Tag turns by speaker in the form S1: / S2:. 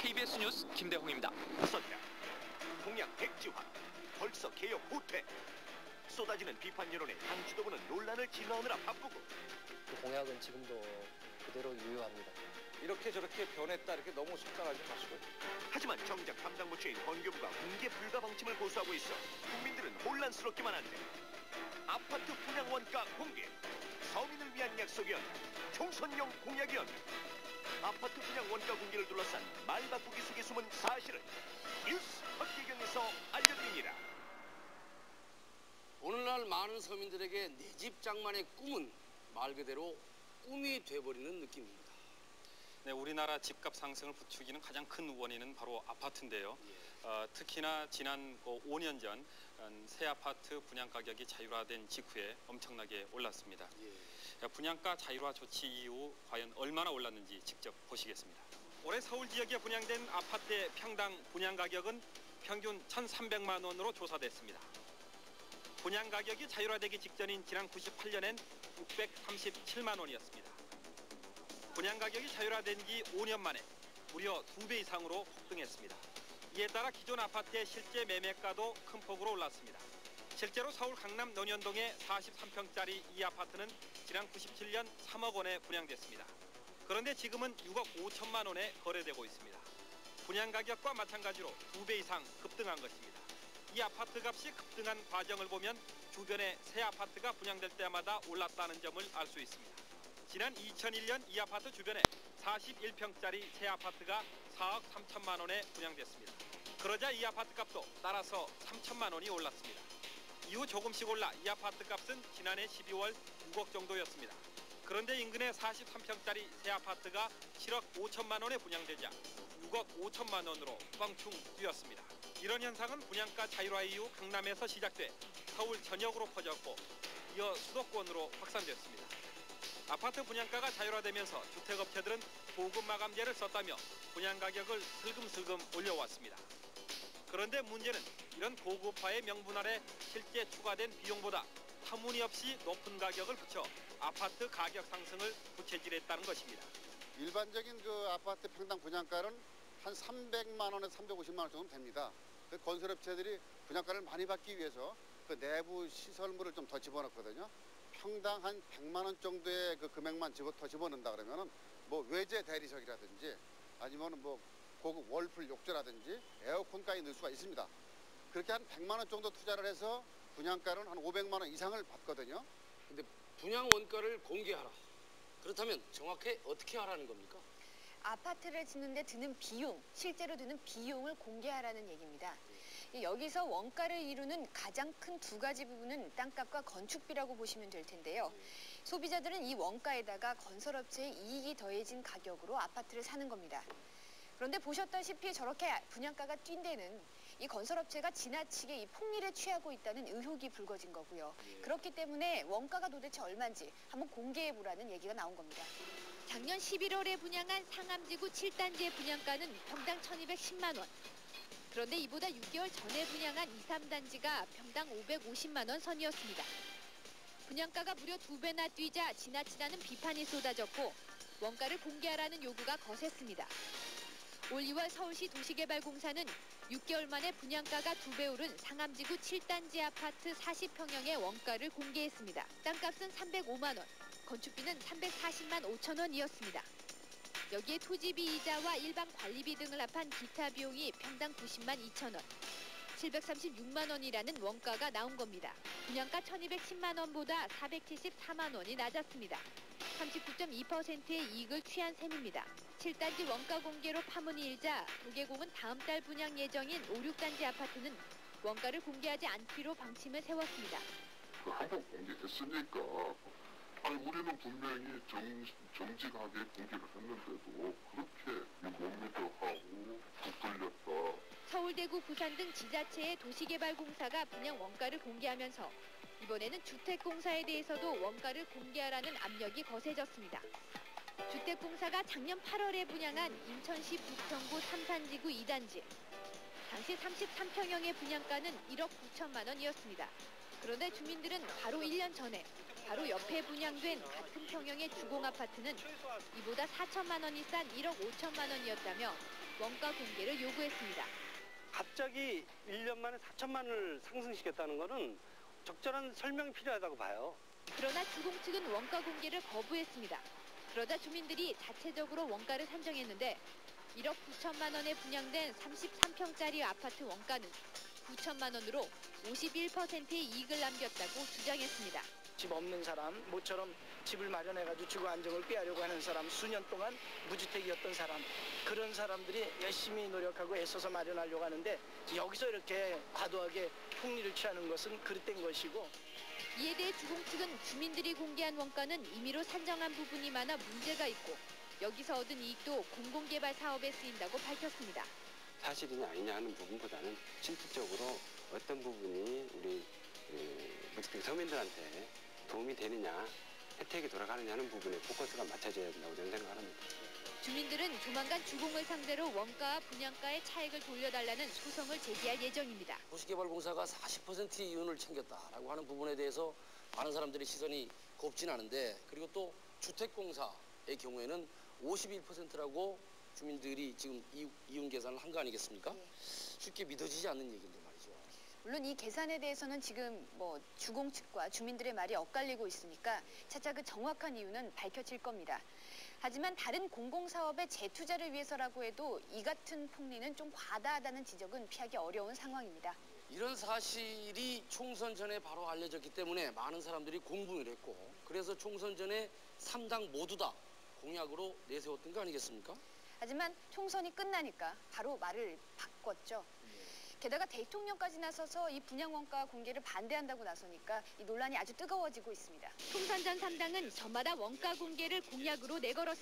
S1: KBS 뉴스 김대홍입니다.
S2: 선야, 공약 백지화, 벌써 개혁 후퇴. 쏟아지는 비판 여론에 당 지도부는 논란을 질러오느라 바쁘고.
S3: 그 공약은 지금도 그대로 유효합니다.
S4: 이렇게 저렇게 변했다 이렇게 너무 속단하지 마시고.
S2: 하지만 정작 담당 부처인 건교부가 공개 불가 방침을 고수하고 있어 국민들은 혼란스럽기만 한데, 아파트 분양 원가 공개, 서민을 위한 약속이었나, 총선용 공약이었나. 아파트 분양 원가 공개를 둘러싼 말 바꾸기 속에 숨은 사실을 뉴스 헛개경에서 알려드립니다.
S5: 오늘날 많은 서민들에게 내 집 장만의 꿈은 말 그대로 꿈이 돼버리는 느낌입니다.
S6: 네, 우리나라 집값 상승을 부추기는 가장 큰 원인은 바로 아파트인데요. 특히나 지난 5년 전 새 아파트 분양 가격이 자율화된 직후에 엄청나게 올랐습니다. 분양가 자율화 조치 이후 과연 얼마나 올랐는지 직접 보시겠습니다. 올해 서울 지역에 분양된 아파트의 평당 분양 가격은 평균 1,300만 원으로 조사됐습니다. 분양 가격이 자율화되기 직전인 지난 98년엔 637만 원이었습니다. 분양 가격이 자율화된 지 5년 만에 무려 2배 이상으로 폭등했습니다. 이에 따라 기존 아파트의 실제 매매가도 큰 폭으로 올랐습니다. 실제로 서울 강남 논현동의 43평짜리 이 아파트는 지난 97년 3억 원에 분양됐습니다. 그런데 지금은 6억 5천만 원에 거래되고 있습니다. 분양 가격과 마찬가지로 2배 이상 급등한 것입니다. 이 아파트 값이 급등한 과정을 보면 주변에 새 아파트가 분양될 때마다 올랐다는 점을 알 수 있습니다. 지난 2001년 이 아파트 주변에 41평짜리 새 아파트가 4억 3천만 원에 분양됐습니다. 그러자 이 아파트 값도 따라서 3천만 원이 올랐습니다. 이후 조금씩 올라 이 아파트 값은 지난해 12월 6억 정도였습니다. 그런데 인근의 43평짜리 새 아파트가 7억 5천만 원에 분양되자 6억 5천만 원으로 뻥충 뛰었습니다. 이런 현상은 분양가 자율화 이후 강남에서 시작돼 서울 전역으로 퍼졌고 이어 수도권으로 확산됐습니다. 아파트 분양가가 자율화되면서 주택업체들은 보급 마감재를 썼다며 분양 가격을 슬금슬금 올려왔습니다. 그런데 문제는 이런 고급화의 명분 아래 실제 추가된 비용보다 터무니없이 높은 가격을 붙여 아파트 가격 상승을 부채질했다는 것입니다.
S7: 일반적인 그 아파트 평당 분양가는 한 300만 원에서 350만 원 정도 됩니다. 그 건설업체들이 분양가를 많이 받기 위해서 그 내부 시설물을 좀 더 집어넣거든요. 평당 한 100만 원 정도의 그 금액만 더 집어넣는다 그러면은 뭐 외제 대리석이라든지 아니면 뭐 고급 월풀 욕조라든지 에어컨까지 넣을 수가 있습니다. 그렇게 한 100만 원 정도 투자를 해서 분양가는 한 500만 원 이상을 받거든요.
S5: 근데 분양 원가를 공개하라. 그렇다면 정확히 어떻게 하라는 겁니까?
S8: 아파트를 짓는데 드는 비용, 실제로 드는 비용을 공개하라는 얘기입니다. 여기서 원가를 이루는 가장 큰 두 가지 부분은 땅값과 건축비라고 보시면 될 텐데요. 소비자들은 이 원가에다가 건설업체의 이익이 더해진 가격으로 아파트를 사는 겁니다. 그런데 보셨다시피 저렇게 분양가가 뛴 데는 이 건설업체가 지나치게 이 폭리를 취하고 있다는 의혹이 불거진 거고요. 그렇기 때문에 원가가 도대체 얼마인지 한번 공개해보라는 얘기가 나온 겁니다.
S9: 작년 11월에 분양한 상암지구 7단지의 분양가는 평당 1,210만 원. 그런데 이보다 6개월 전에 분양한 2, 3단지가 평당 550만 원 선이었습니다. 분양가가 무려 2배나 뛰자 지나치다는 비판이 쏟아졌고 원가를 공개하라는 요구가 거셌습니다. 올 2월 서울시 도시개발공사는 6개월 만에 분양가가 2배 오른 상암지구 7단지 아파트 40평형의 원가를 공개했습니다. 땅값은 305만 원, 건축비는 340만 5천 원이었습니다. 여기에 토지비 이자와 일반 관리비 등을 합한 기타 비용이 평당 90만 2천 원, 736만 원이라는 원가가 나온 겁니다. 분양가 1,210만 원보다 474만 원이 낮았습니다. 39.2%의 이익을 취한 셈입니다. 7단지 원가 공개로 파문이 일자 도계공은 다음 달 분양 예정인 5, 6단지 아파트는 원가를 공개하지 않기로 방침을 세웠습니다.
S10: 한번 공개했으니까 우리는 분명히 정직하게 공개를 했는데도 그렇게 못 믿어하고 부풀렸다.
S9: 서울, 대구, 부산 등 지자체의 도시개발공사가 분양 원가를 공개하면서 이번에는 주택공사에 대해서도 원가를 공개하라는 압력이 거세졌습니다. 주택공사가 작년 8월에 분양한 인천시 부평구 3산지구 2단지. 당시 33평형의 분양가는 1억 9천만 원이었습니다. 그런데 주민들은 바로 1년 전에 바로 옆에 분양된 같은 평형의 주공아파트는 이보다 4천만 원이 싼 1억 5천만 원이었다며 원가 공개를 요구했습니다.
S1: 갑자기 1년 만에 4천만 원을 상승시켰다는 거는 적절한 설명이 필요하다고 봐요.
S9: 그러나 주공 측은 원가 공개를 거부했습니다. 그러자 주민들이 자체적으로 원가를 산정했는데 1억 9천만 원에 분양된 33평짜리 아파트 원가는 9천만 원으로 51%의 이익을 남겼다고 주장했습니다.
S11: 집 없는 사람, 모처럼 집을 마련해가지고 주거 안정을 꾀하려고 하는 사람, 수년 동안 무주택이었던 사람, 그런 사람들이 열심히 노력하고 애써서 마련하려고 하는데 여기서 이렇게 과도하게 폭리를 취하는 것은 그릇된 것이고.
S9: 이에 대해 주공 측은 주민들이 공개한 원가는 임의로 산정한 부분이 많아 문제가 있고 여기서 얻은 이익도 공공개발 사업에 쓰인다고 밝혔습니다.
S12: 사실이냐 아니냐 하는 부분보다는 실질적으로 어떤 부분이 우리 무주택 서민들한테 도움이 되느냐, 혜택이 돌아가느냐 하는 부분에 포커스가 맞춰져야 된다고 저는 생각합니다.
S9: 주민들은 조만간 주공을 상대로 원가와 분양가의 차익을 돌려달라는 소송을 제기할 예정입니다.
S5: 도시개발공사가 40% 이윤을 챙겼다라고 하는 부분에 대해서 많은 사람들의 시선이 곱진 않은데, 그리고 또 주택공사의 경우에는 51%라고 주민들이 지금 이윤 계산을 한 거 아니겠습니까? 쉽게 믿어지지 않는 얘기인데 말이죠.
S8: 물론 이 계산에 대해서는 지금 주공 측과 주민들의 말이 엇갈리고 있으니까 차차 그 정확한 이유는 밝혀질 겁니다. 하지만 다른 공공사업의 재투자를 위해서라고 해도 이 같은 폭리는 좀 과다하다는 지적은 피하기 어려운 상황입니다.
S5: 이런 사실이 총선 전에 바로 알려졌기 때문에 많은 사람들이 공분을 했고, 그래서 총선 전에 3당 모두 다 공약으로 내세웠던 거 아니겠습니까?
S8: 하지만 총선이 끝나니까 바로 말을 바꿨죠. 게다가 대통령까지 나서서 이 분양원가 공개를 반대한다고 나서니까 이 논란이 아주 뜨거워지고 있습니다.
S9: 총선 전 3당은 저마다 원가 공개를 공약으로 내걸었습니다.